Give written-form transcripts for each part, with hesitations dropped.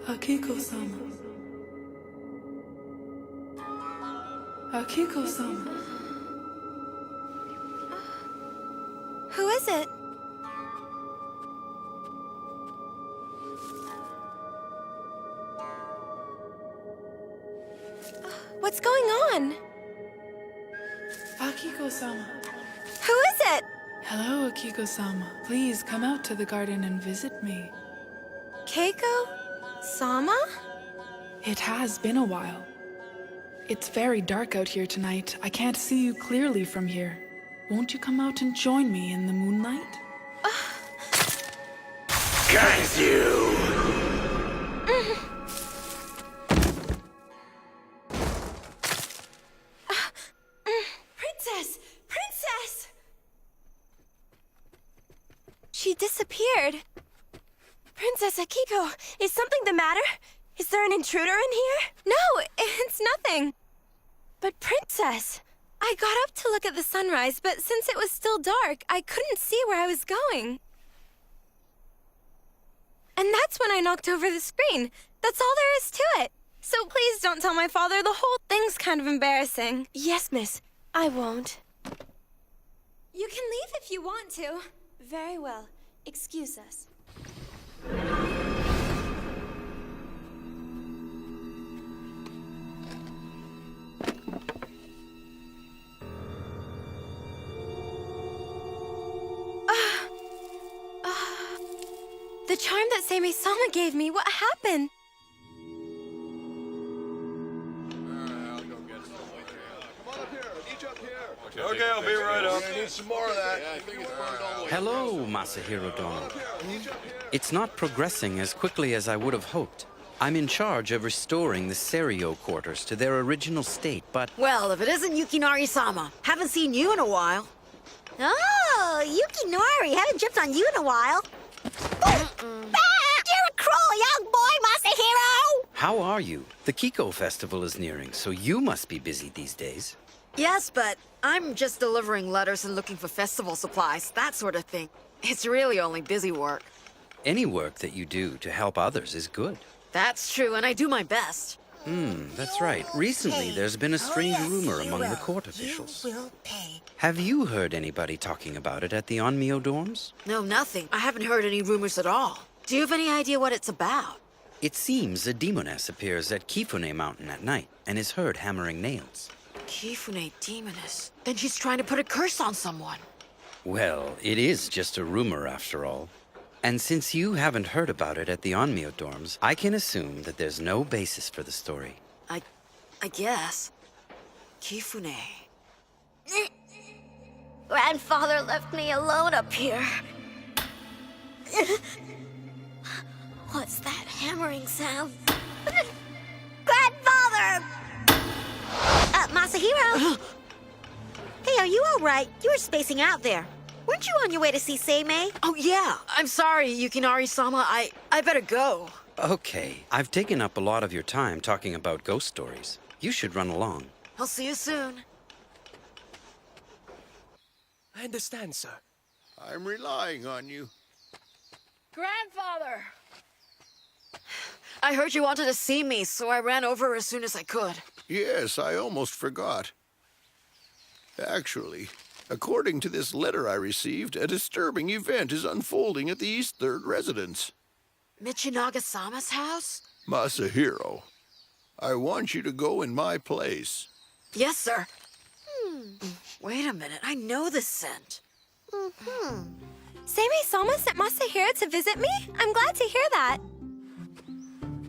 Akiko-sama. Akiko-sama. Who is it? What's going on? Akiko-sama. Who is it? Hello, Akiko-sama. Please come out to the garden and visit me. Keiko? Sama? It has been a while. It's very dark out here tonight. I can't see you clearly from here. Won't you come out and join me in the moonlight? Curse you! Princess! Princess! She disappeared. Princess Akiko, is something the matter? Is there an intruder in here? No, it's nothing. But Princess, I got up to look at the sunrise, but since it was still dark, I couldn't see where I was going. And that's when I knocked over the screen. That's all there is to it. So please don't tell my father. The whole thing's kind of embarrassing. Yes, miss. I won't. You can leave if you want to. Very well. Excuse us. The charm that Seimei-sama gave me, what happened? Okay, I'll be right up. I need some more of that. Hello, Masahiro Dono. It's not progressing as quickly as I would have hoped. I'm in charge of restoring the Serio quarters to their original state, but... Well, if it isn't Yukinari-sama, haven't seen you in a while. Oh, Yukinori, haven't jumped on you in a while. You're a cruel young boy, Masahiro! How are you? The Kiko Festival is nearing, so you must be busy these days. Yes, but I'm just delivering letters and looking for festival supplies, that sort of thing. It's really only busy work. Any work that you do to help others is good. That's true, and I do my best. That's right. Recently, there's been a strange rumor among the court officials. You will pay. Have you heard anybody talking about it at the Onmyo dorms? No, nothing. I haven't heard any rumors at all. Do you have any idea what it's about? It seems a demoness appears at Kifune Mountain at night and is heard hammering nails. Kifune Demoness. Then she's trying to put a curse on someone. Well, it is just a rumor after all. And since you haven't heard about it at the Onmyo dorms, I can assume that there's no basis for the story. I guess. Kifune. Grandfather left me alone up here. What's that hammering sound? Grandfather! Masahiro! Hey, are you all right? You were spacing out there. Weren't you on your way to see Seimei? Oh, yeah. I'm sorry, Yukinari-sama. I better go. Okay, I've taken up a lot of your time talking about ghost stories. You should run along. I'll see you soon. I understand, sir. I'm relying on you. Grandfather! I heard you wanted to see me, so I ran over as soon as I could. Yes, I almost forgot. Actually, according to this letter I received, a disturbing event is unfolding at the East Third residence. Michinaga-sama's house? Masahiro, I want you to go in my place. Yes, sir. Wait a minute, I know this scent. Seimei-sama sent Masahiro to visit me? I'm glad to hear that.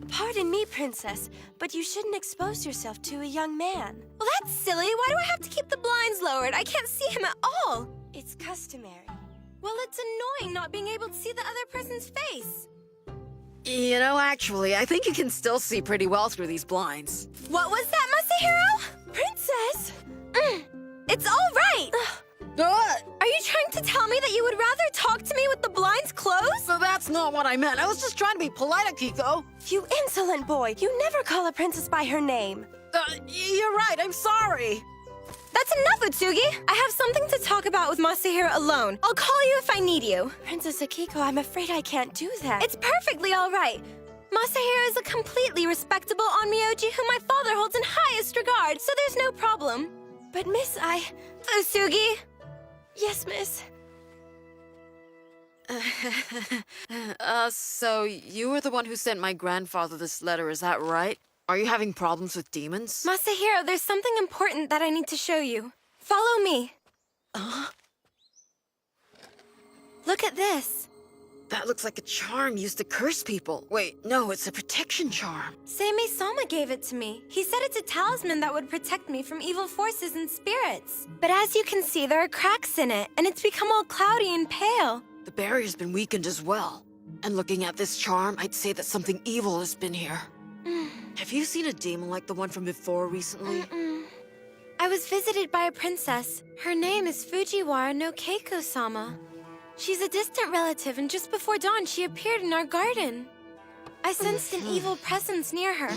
Pardon me, Princess, but you shouldn't expose yourself to a young man. Well, that's silly. Why do I have to keep the blinds lowered? I can't see him at all. It's customary. Well, it's annoying not being able to see the other person's face. You know, actually, I think you can still see pretty well through these blinds. What was that, Masahiro? Princess! It's all right. Are you trying to tell me that you would rather talk to me with the blinds closed? So that's not what I meant. I was just trying to be polite, Akiko. You insolent boy. You never call a princess by her name. You're right. I'm sorry. That's enough, Utsugi. I have something to talk about with Masahiro alone. I'll call you if I need you. Princess Akiko, I'm afraid I can't do that. It's perfectly all right. Masahiro is a completely respectable onmyoji whom my father holds in highest regard, so there's no problem. But miss, Usugi? Yes, miss. So you were the one who sent my grandfather this letter, is that right? Are you having problems with demons? Masahiro, there's something important that I need to show you. Follow me. Look at this. That looks like a charm used to curse people. Wait, no, it's a protection charm. Seimei-sama gave it to me. He said it's a talisman that would protect me from evil forces and spirits. But as you can see, there are cracks in it, and it's become all cloudy and pale. The barrier's been weakened as well. And looking at this charm, I'd say that something evil has been here. Have you seen a demon like the one from before recently? I was visited by a princess. Her name is Fujiwara no Keiko-sama. She's a distant relative, and just before dawn, she appeared in our garden. I sensed an evil presence near her.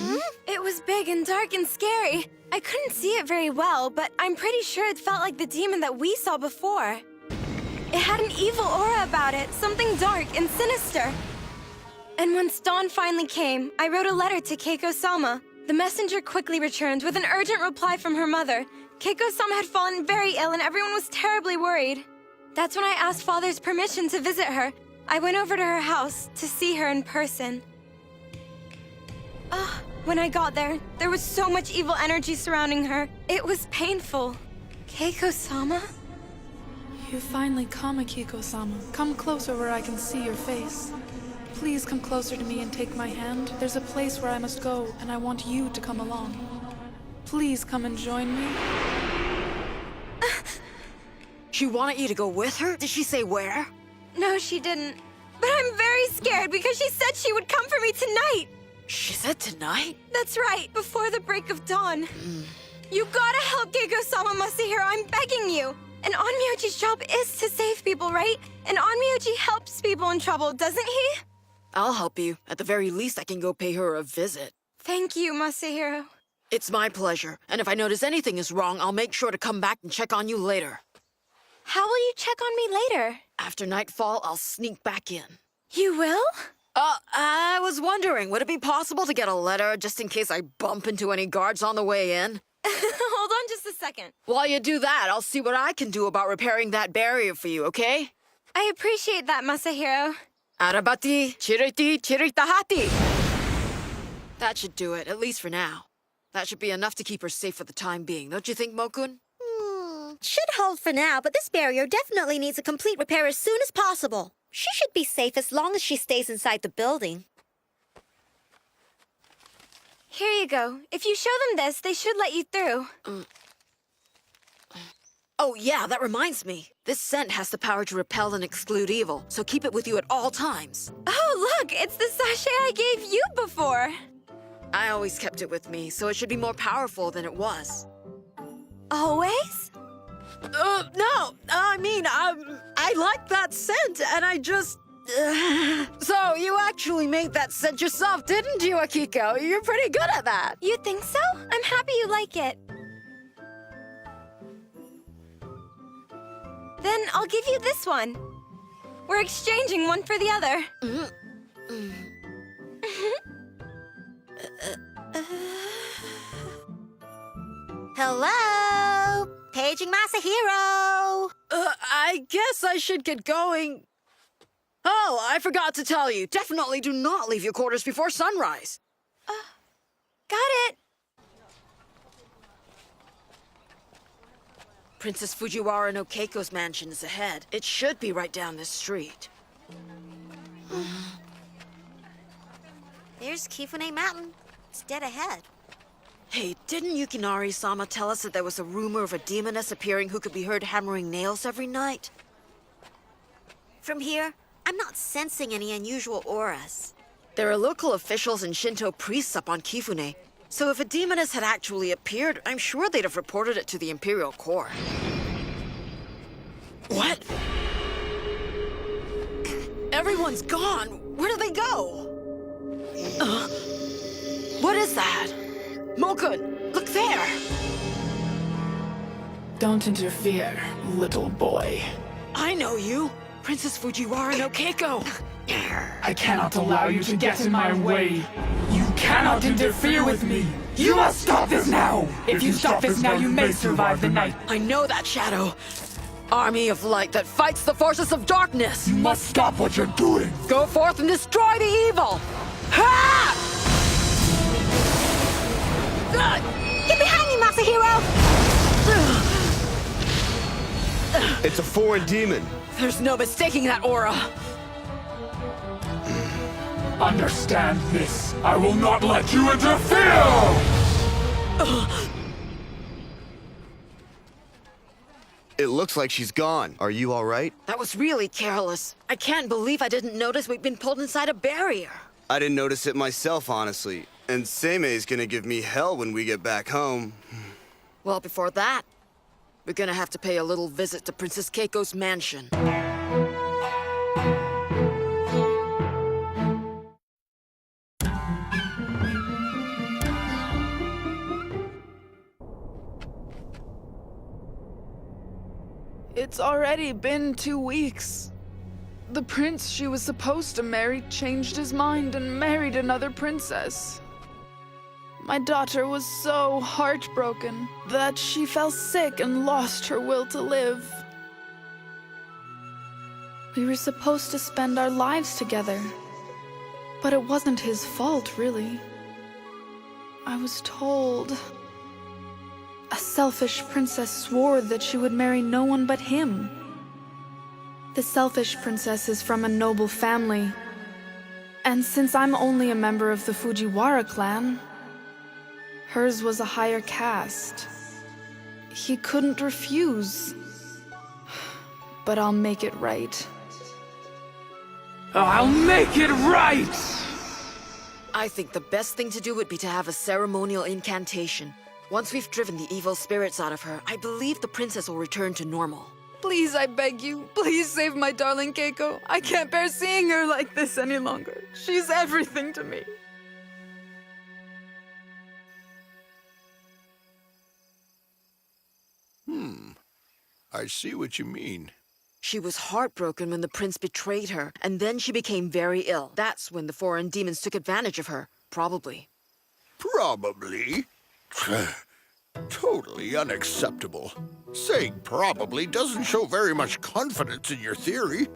It was big and dark and scary. I couldn't see it very well, but I'm pretty sure it felt like the demon that we saw before. It had an evil aura about it, something dark and sinister. And once dawn finally came, I wrote a letter to Keiko-sama. The messenger quickly returned with an urgent reply from her mother. Keiko-sama had fallen very ill and everyone was terribly worried. That's when I asked Father's permission to visit her. I went over to her house to see her in person. When I got there, there was so much evil energy surrounding her. It was painful. Keiko-sama? You finally come, Akiko-sama. Come closer where I can see your face. Please come closer to me and take my hand. There's a place where I must go, and I want you to come along. Please come and join me. She wanted you to go with her? Did she say where? No, she didn't. But I'm very scared because she said she would come for me tonight. She said tonight? That's right, before the break of dawn. You gotta help Keiko-sama, Masahiro, I'm begging you. An onmyoji's job is to save people, right? An onmyoji helps people in trouble, doesn't he? I'll help you. At the very least, I can go pay her a visit. Thank you, Masahiro. It's my pleasure. And if I notice anything is wrong, I'll make sure to come back and check on you later. How will you check on me later? After nightfall, I'll sneak back in. You will? I was wondering, would it be possible to get a letter just in case I bump into any guards on the way in? Hold on just a second. While you do that, I'll see what I can do about repairing that barrier for you, okay? I appreciate that, Masahiro. Arabati, chiriti, chiritahati. That should do it, at least for now. That should be enough to keep her safe for the time being, don't you think, Mokun? Should hold for now, but this barrier definitely needs a complete repair as soon as possible. She should be safe as long as she stays inside the building. Here you go. If you show them this, they should let you through. Oh, yeah, that reminds me. This scent has the power to repel and exclude evil, so keep it with you at all times. Oh, look! It's the sachet I gave you before! I always kept it with me, so it should be more powerful than it was. Always? No, I like that scent, and I just... So, you actually made that scent yourself, didn't you, Akiko? You're pretty good at that. You think so? I'm happy you like it. Then I'll give you this one. We're exchanging one for the other. Hello? Paging Masahiro. I guess I should get going. Oh, I forgot to tell you. Definitely do not leave your quarters before sunrise. Got it. Princess Fujiwara no Keiko's mansion is ahead. It should be right down this street. There's Kifune Mountain. It's dead ahead. Hey, didn't Yukinari-sama tell us that there was a rumor of a demoness appearing who could be heard hammering nails every night? From here, I'm not sensing any unusual auras. There are local officials and Shinto priests up on Kifune, so if a demoness had actually appeared, I'm sure they'd have reported it to the Imperial Court. What? Everyone's gone! Where did they go? What is that? Mokun, look there! Don't interfere, little boy. I know you! Princess Fujiwara no Keiko! I cannot allow you to get in my way. You cannot interfere with me. You must stop this now. If you stop this now, you may survive the night. I know that, Shadow. Army of light that fights the forces of darkness. You must stop what you're doing. Go forth and destroy the evil. Ha! Get behind me, Masahiro! It's a foreign demon. There's no mistaking that aura. Understand this. I will not let you interfere! It looks like she's gone. Are you all right? That was really careless. I can't believe I didn't notice we'd been pulled inside a barrier. I didn't notice it myself, honestly. And Seimei's gonna give me hell when we get back home. Well, before that, we're gonna have to pay a little visit to Princess Keiko's mansion. It's already been 2 weeks. The prince she was supposed to marry changed his mind and married another princess. My daughter was so heartbroken that she fell sick and lost her will to live. We were supposed to spend our lives together, but it wasn't his fault, really. I was told a selfish princess swore that she would marry no one but him. The selfish princess is from a noble family, and since I'm only a member of the Fujiwara clan, hers was a higher caste. He couldn't refuse. But I'll make it right. I'll make it right! I think the best thing to do would be to have a ceremonial incantation. Once we've driven the evil spirits out of her, I believe the princess will return to normal. Please, I beg you, please save my darling Keiko. I can't bear seeing her like this any longer. She's everything to me. I see what you mean. She was heartbroken when the prince betrayed her, and then she became very ill. That's when the foreign demons took advantage of her, probably. Probably? Totally unacceptable. Saying probably doesn't show very much confidence in your theory.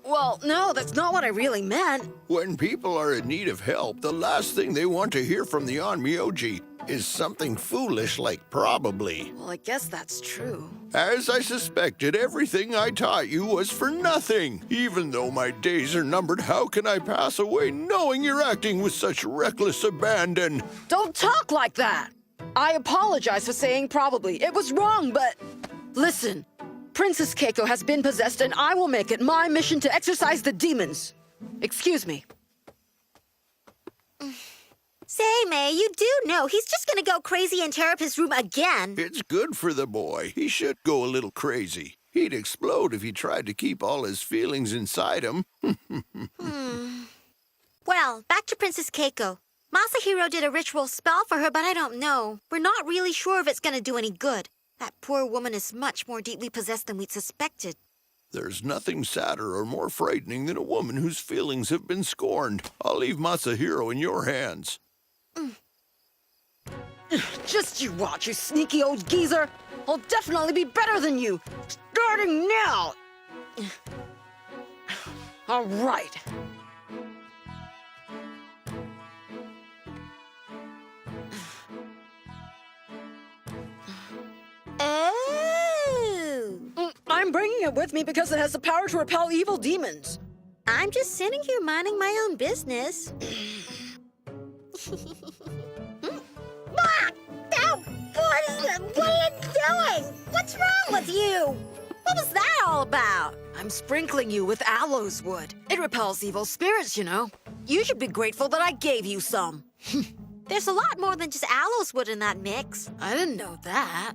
Well, no, that's not what I really meant. When people are in need of help, the last thing they want to hear from the Onmyoji is something foolish like probably. Well, I guess that's true. As I suspected, everything I taught you was for nothing. Even though my days are numbered, how can I pass away knowing you're acting with such reckless abandon? Don't talk like that! I apologize for saying probably. It was wrong, but... Listen, Princess Keiko has been possessed, and I will make it my mission to exorcise the demons. Excuse me. Seimei, you do know he's just gonna go crazy and tear up his room again. It's good for the boy. He should go a little crazy. He'd explode if he tried to keep all his feelings inside him. Well, back to Princess Keiko. Masahiro did a ritual spell for her, but I don't know. We're not really sure if it's gonna do any good. That poor woman is much more deeply possessed than we'd suspected. There's nothing sadder or more frightening than a woman whose feelings have been scorned. I'll leave Masahiro in your hands. Just you watch, you sneaky old geezer! I'll definitely be better than you! Starting now! All right. Oh! I'm bringing it with me because it has the power to repel evil demons. I'm just sitting here minding my own business. What are you doing? What's wrong with you? What was that all about? I'm sprinkling you with aloes wood. It repels evil spirits, you know. You should be grateful that I gave you some. There's a lot more than just aloes wood in that mix. I didn't know that.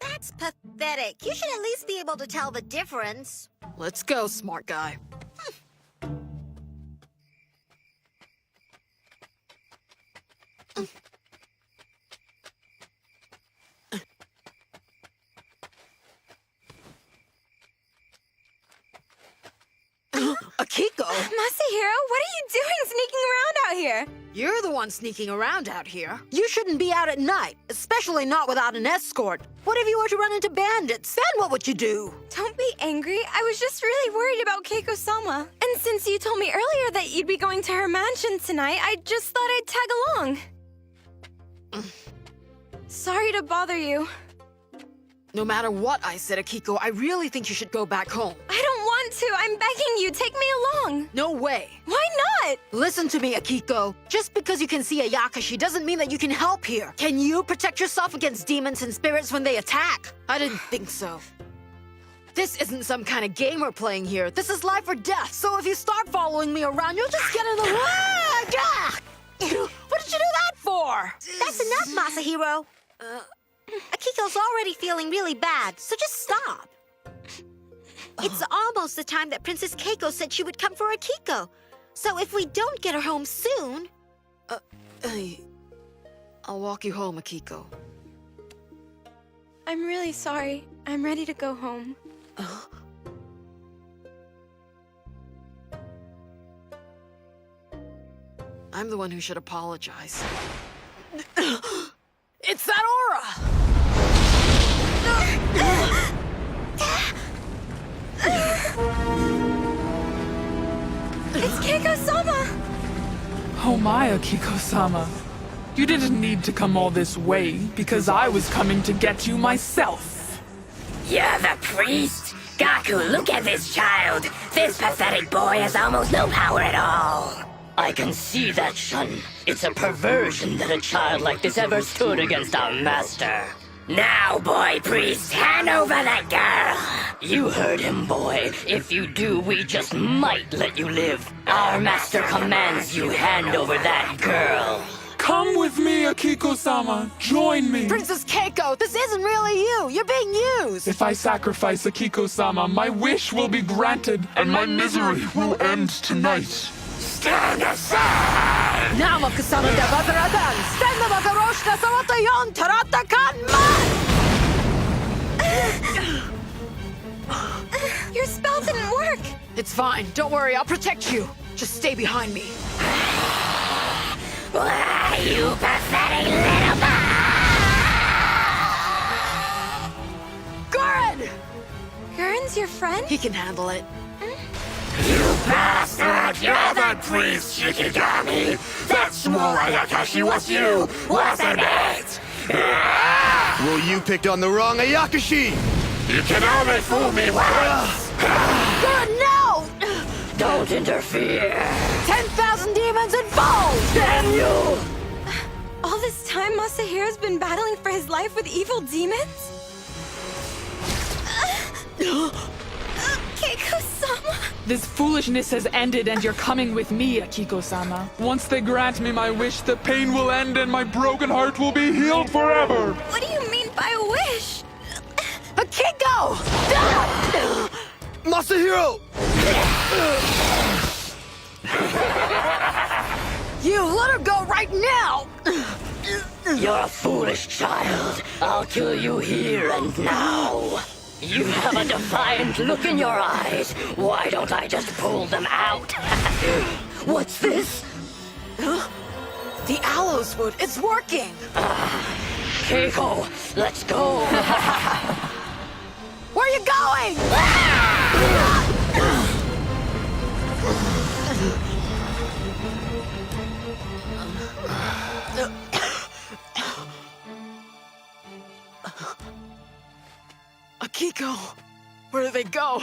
That's pathetic. You should at least be able to tell the difference. Let's go, smart guy. Akiko? Masahiro, what are you doing sneaking around out here? You're the one sneaking around out here. You shouldn't be out at night, especially not without an escort. What if you were to run into bandits? Then what would you do? Don't be angry. I was just really worried about Keiko-sama. And since you told me earlier that you'd be going to her mansion tonight, I just thought I'd tag along. Sorry to bother you. No matter what I said, Akiko, I really think you should go back home. I don't want to. I'm begging you. Take me along. No way. Why not? Listen to me, Akiko. Just because you can see a Yakashi doesn't mean that you can help here. Can you protect yourself against demons and spirits when they attack? I didn't think so. This isn't some kind of game we're playing here. This is life or death. So if you start following me around, you'll just get in the way. What did you do that for? That's enough, Masahiro. Akiko's already feeling really bad, so just stop. It's almost the time that Princess Keiko said she would come for Akiko. So if we don't get her home soon... I'll walk you home, Akiko. I'm really sorry. I'm ready to go home. I'm the one who should apologize. It's that aura! It's Keiko-sama! Oh my, Akiko-sama. You didn't need to come all this way, because I was coming to get you myself. You're the priest? Gaku, look at this child. This pathetic boy has almost no power at all. I can see that, Shun. It's a perversion that a child like this ever stood against our master. Now, boy priest, hand over that girl. You heard him, boy. If you do, we just might let you live. Our master commands you hand over that girl. Come with me, Akiko-sama. Join me. Princess Keiko, this isn't really you. You're being used. If I sacrifice Akiko-sama, my wish will be granted, and my misery will end tonight. Stand aside! Nama kasama da bataratan! Stand the bakarosh na sawatayon taratakan man! Your spell didn't work. It's fine. Don't worry. I'll protect you. Just stay behind me. Why, you pathetic little boy! Gurren! Gurren's your friend? He can handle it. You bastard! You're the priest, Shikigami! That small Ayakashi was you, wasn't it? Well, you picked on the wrong Ayakashi! You can only fool me once! Gurren, no! Don't interfere. 10,000 demons involved! Damn you! All this time, Masahiro's been battling for his life with evil demons? Keiko-sama? This foolishness has ended and you're coming with me, Akiko-sama. Once they grant me my wish, the pain will end and my broken heart will be healed forever. What do you mean by a wish? Akiko! Masahiro! You let her go right now! You're a foolish child. I'll kill you here and now. You have a defiant look in your eyes. Why don't I just pull them out? What's this? The aloes wood. It's working! Keiko, let's go. Where are you going? Akiko, where did they go?